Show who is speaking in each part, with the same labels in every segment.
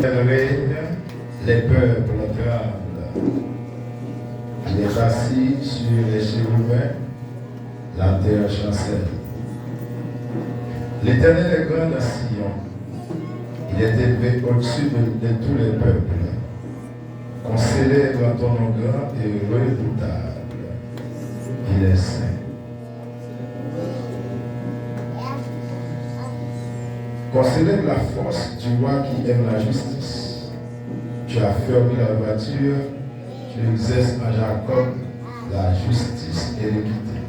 Speaker 1: règne, les peuples tremblent. Il est assis sur les chérubins, la terre chancelle. L'Éternel est grand à Sion. Il est élevé au-dessus de tous les peuples. Qu'on célèbre ton nom grand et redoutable. Il est saint. Qu'on célèbre la force du roi qui aime la justice. Tu as fermé la voiture, tu exerces à Jacob la justice et l'équité.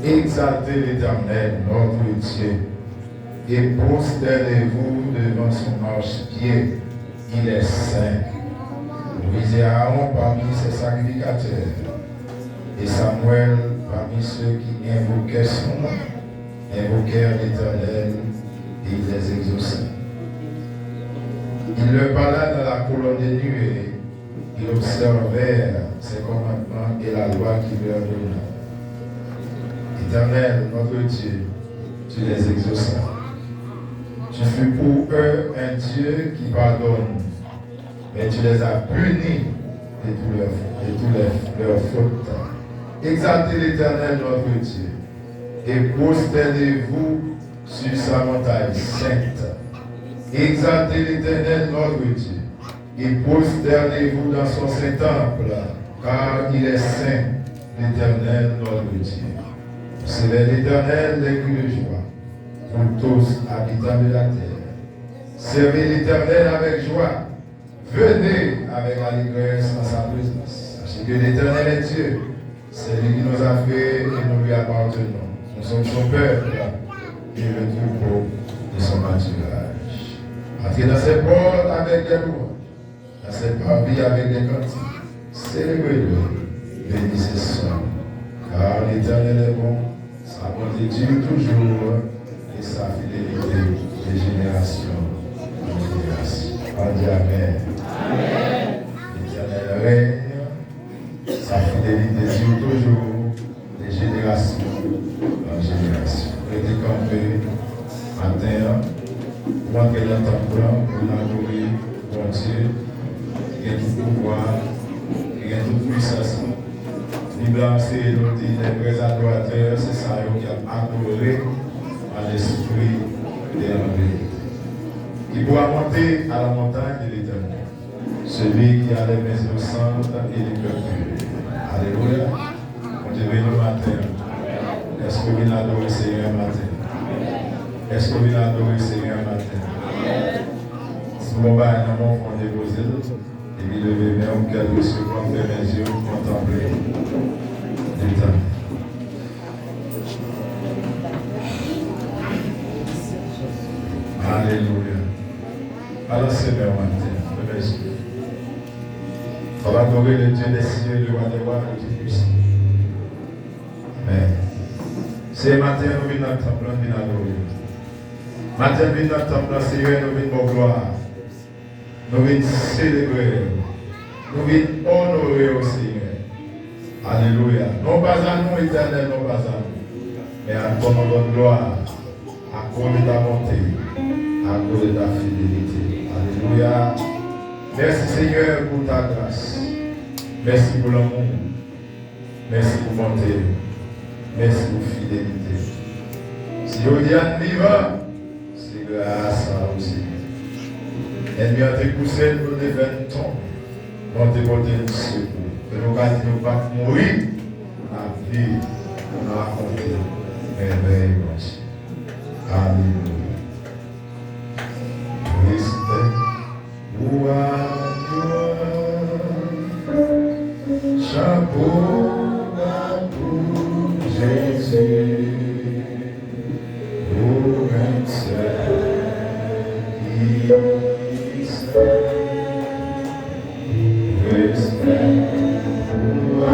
Speaker 1: Exaltez l'Éternel, notre Dieu, et prosternez-vous devant son marchepied. Il est saint. Moïse et Aaron parmi ses sacrificateurs, et Samuel parmi ceux qui invoquaient son nom, invoquèrent l'Éternel et il les exauça. Il leur parla dans la colonne des nuées, ils observèrent ses commandements et la loi qu'il leur donna. Éternel, notre Dieu, tu les exauças. Tu fus pour eux un Dieu qui pardonne, mais tu les as punis de toutes leurs fautes. Exaltez l'Éternel, notre Dieu, et prosternez-vous sur sa montagne sainte. Exaltez l'Éternel, notre Dieu, et prosternez-vous dans son saint temple, car il est saint, l'Éternel, notre Dieu. C'est l'Éternel des cris de joie, pour tous habitants de la terre. Servez l'Éternel avec joie. Venez avec allégresse en sa présence. Sachez que l'Éternel est Dieu. C'est lui qui nous a fait et nous lui appartenons. Nous sommes son peuple et le troupeau de son pâturage. Entrez dans ses portes avec des louanges, dans ses parvis avec des cantiques. Célébrez-le, bénissez son nom. Car l'Éternel est bon, sa bonté dure toujours et sa fidélité de génération en génération. On dit Amen. Amen. L'Éternel règne, sa fidélité dure toujours, de génération en génération. Restez campés, matin, pour entrer dans le temple, pour l'adorer, bon Dieu, qui a tout pouvoir, qui a toute puissance. L'Iblan, c'est les vrais adorateurs, c'est ça qui a adoré à l'esprit et à la vérité. Qui pourra monter à la montagne de l'Éternel. Celui qui a les mains innocentes et les cœurs purs. Alléluia. On te bénit le matin. Est-ce que vous venez adorer le Seigneur matin? Est-ce que vous venez adorer le Seigneur matin? Si vous avez un amour, on dépose et puis levez même quelque chose pour faire mes yeux, contempler l'Éternel. Alléluia. Alors Seigneur matin, levez les yeux. On va adorer le Dieu des cieux, le roi des rois, le Dieu puissant. Amen. C'est matin, nous venons dans le temple, nous venons adorer. Matin, nous venons dans le temple, Seigneur, nous venons pour gloire. Nous venons célébrer. Nous venons honorer au Seigneur. Alléluia. Non pas à nous, éternel, non pas à nous. Mais à ton nom de gloire, à cause de ta bonté, à cause de ta fidélité. Alléluia. Merci Seigneur pour ta grâce. Merci pour l'amour. Merci pour bonté. Merci pour fidélité. Si vous dites à vivant, c'est grâce à vous Seigneur. Ennemi a été poussé pour nous faire une tombe. Nous te porter le secours. Que nous ne pas mourir. La vie, on a raconté. Merveille, merci. Alléluia. Respect. Chapeau pour Jésus, pour un seul qui seul, respect pour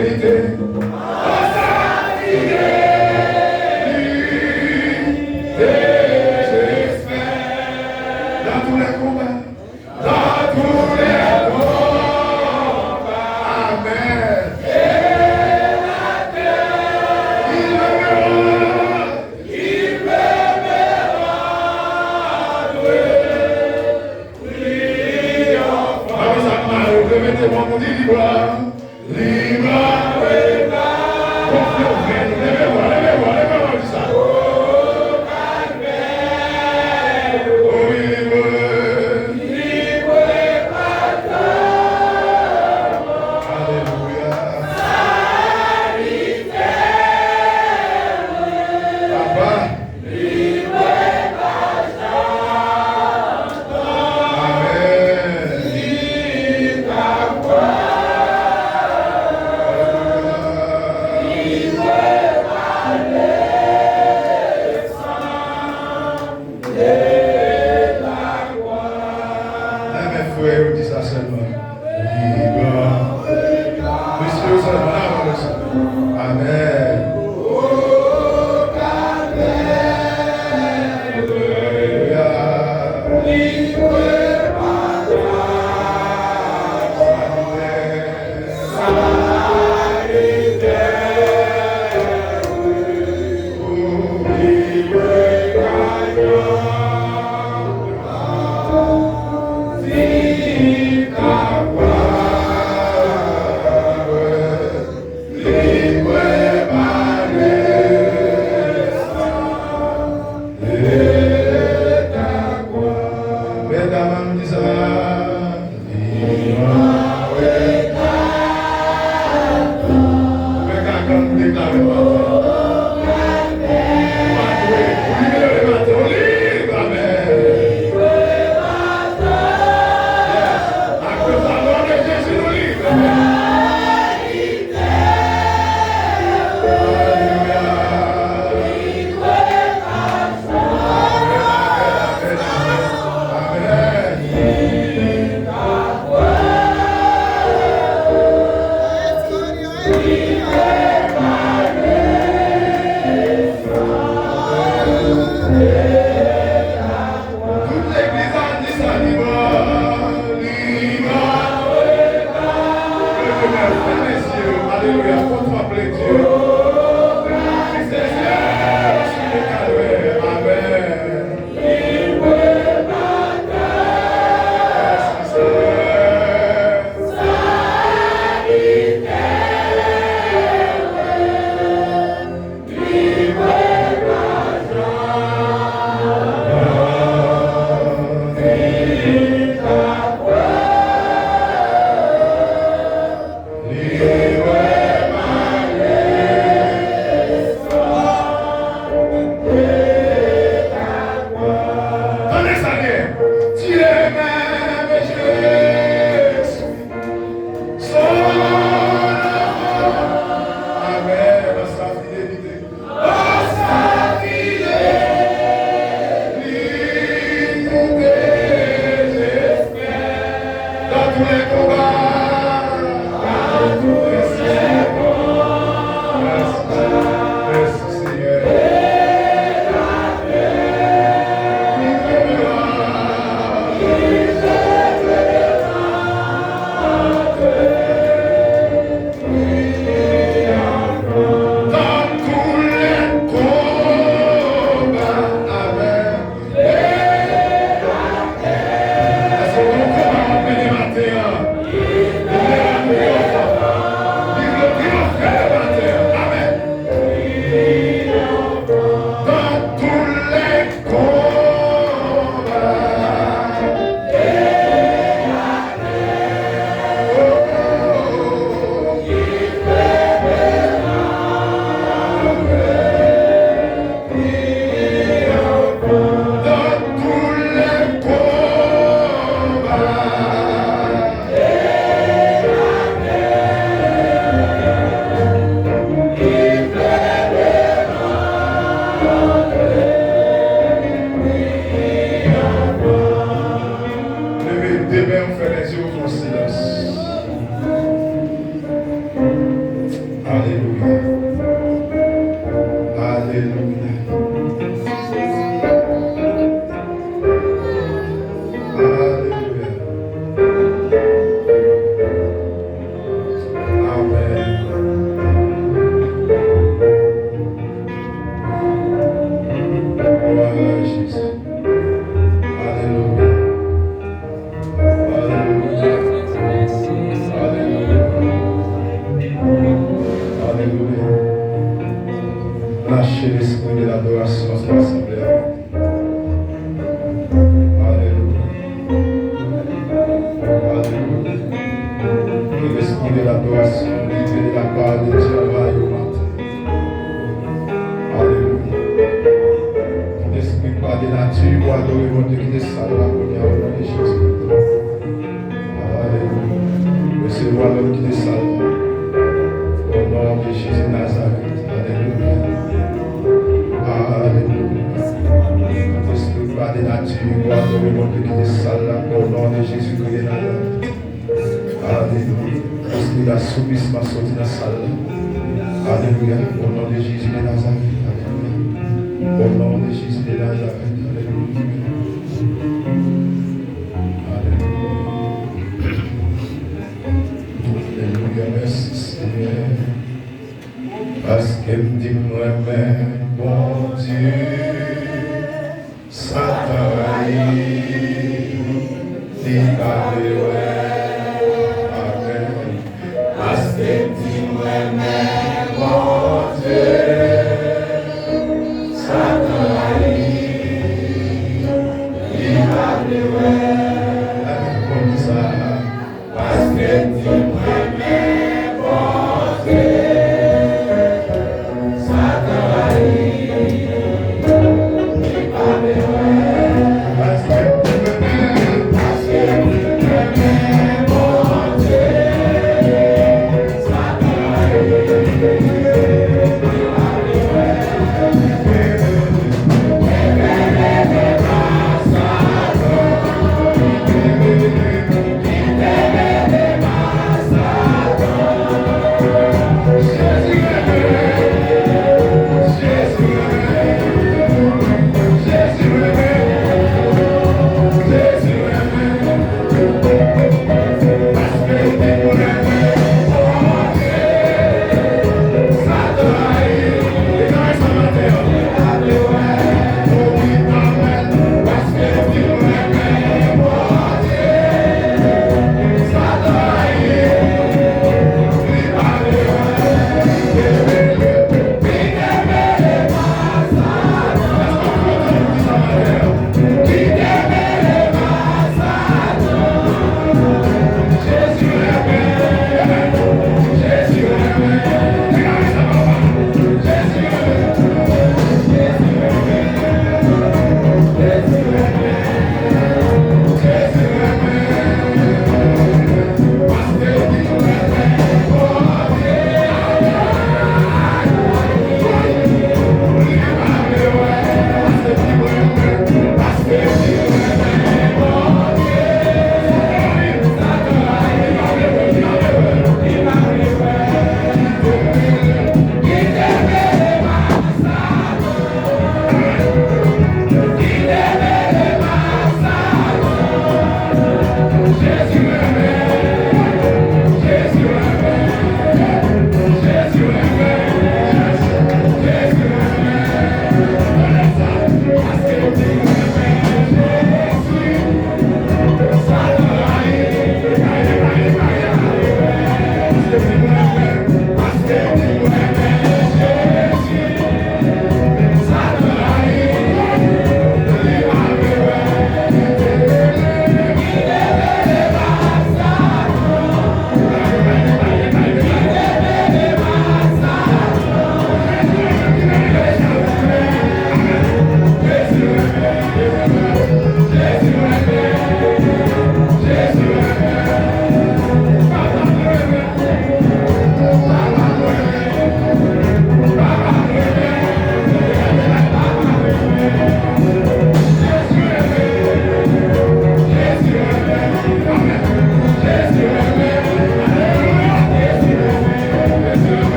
Speaker 1: vérité. Dans tous les combats. Dans tous les combats. Amen. Il me verra louer. Remettez-moi mon dit libre. Libre. Levez-moi, dis ça. quitter salle là au nom de Jésus-Christ. Alléluia. Esprit d'assoupissement sorti dans la salle. Alléluia. Au nom de Jésus de Nazareth. Alléluia. Au nom de Jésus de Nazareth. Alléluia. Alléluia. Merci Seigneur. Parce que me dit moi-même, bon Dieu, Satan dit Amen. Parce que me dit moi-même, bon Dieu, Satan dit comme ça. Parce que me dit moi-même, bon Dieu.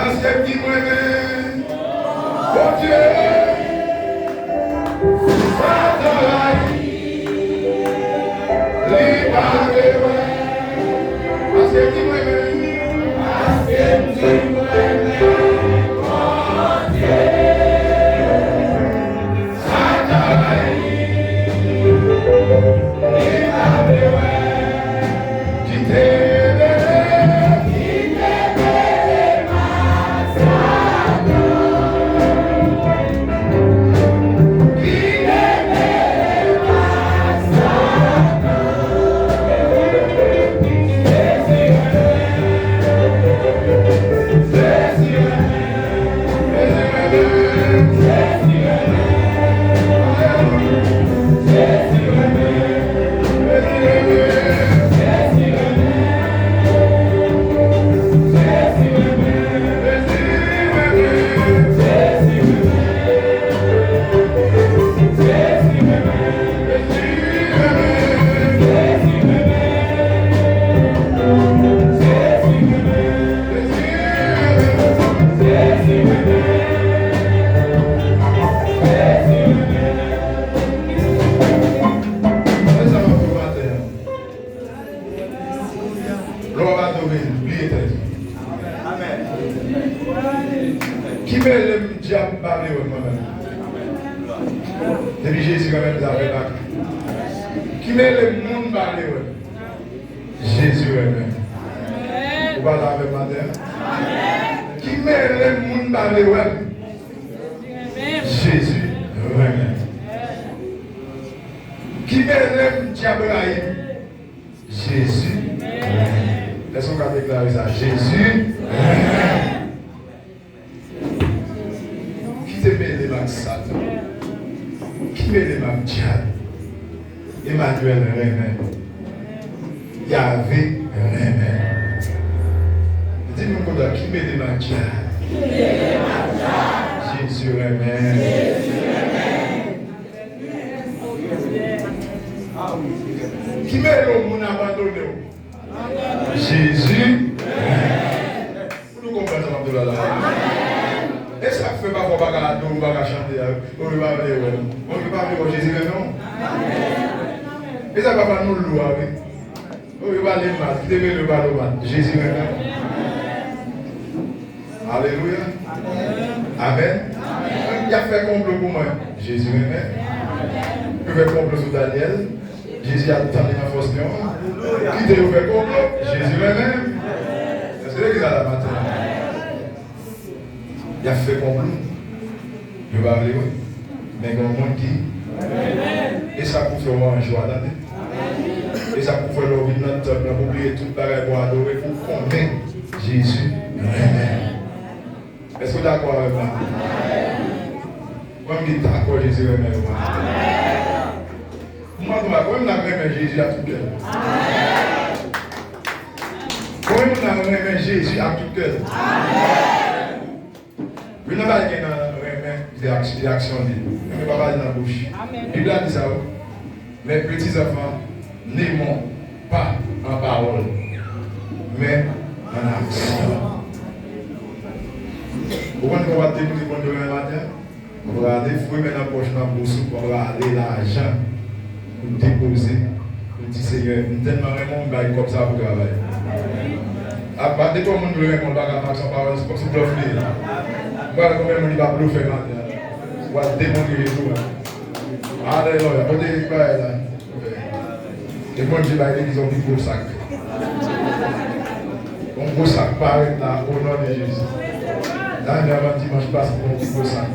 Speaker 1: Parce que qui m'aime, oh Dieu, ça travaille, libéré, parce que qui m'aime, oh Dieu, ça travaille, libéré, qui t'aime. Qui met le diable parler moi-même? Depuis Jésus quand même, vous avez là. Qui met le monde parler? Jésus lui-même. Vous parlez avec madame? Qui met le monde parler? Jésus lui-même. Qui met le diable parler? Jésus. Laissons qu'on déclare ça. Jésus. Qui te met les mains Satan? Qui met les mains diable? Emmanuel Rémen. Yahvé Rémen. Dis-moi comment qui met les mains diable? Jésus Rémen. Qui met le monde abandonné? Jésus. Vous nous comprenez ça, là. Et ça fait pas qu'on va chanter. On ne va pas aller Jésus, non? Et ça va pas nous louer. On ne va pas aller mal. Qui devait le ballon? Jésus, non? Alléluia. Amen. Qui a fait complot pour moi? Jésus, non? Qui a fait complot sur Daniel? Jésus a tout amené dans la force. Qui t'a fait complot? Jésus, non? C'est ce qu'il a la matin. Il a fait complot. Je vais aller, mais il y a un monde qui. Et ça pour faire un joie d'année. Et ça pour faire l'envie de notre temps, pour oublier tout le bagage pour adorer, pour convaincre Jésus. Est-ce que vous êtes d'accord avec moi? Moi, je suis d'accord avec Jésus. Moi, je suis Jésus à tout cœur. Moi, je suis Jésus à tout cœur. Je ne vais pas dire des actions. Je ne vais pas parler dans la bouche. La Bible dit ça. Mes petits enfants, n'aimons pas en parole, mais en action. Vous voyez qu'on va déposer pour demain matin? On va aller fouiller dans la poche dans la bourse pour aller l'argent pour déposer. Pour dire Seigneur, nous tellement vraiment comme ça pour travailler. Après, dès que tout le monde veut répondre à la sans parole, c'est comme si vous l'offrez. Voilà combien de monde va bluffer maintenant. On va démontrer les jours. Alléluia. Côté Israël là. Les gens qui ils ont mis gros sac. Un gros sac paraît là au nom de Jésus. Là, il y a un dimanche passe pour un petit gros sac.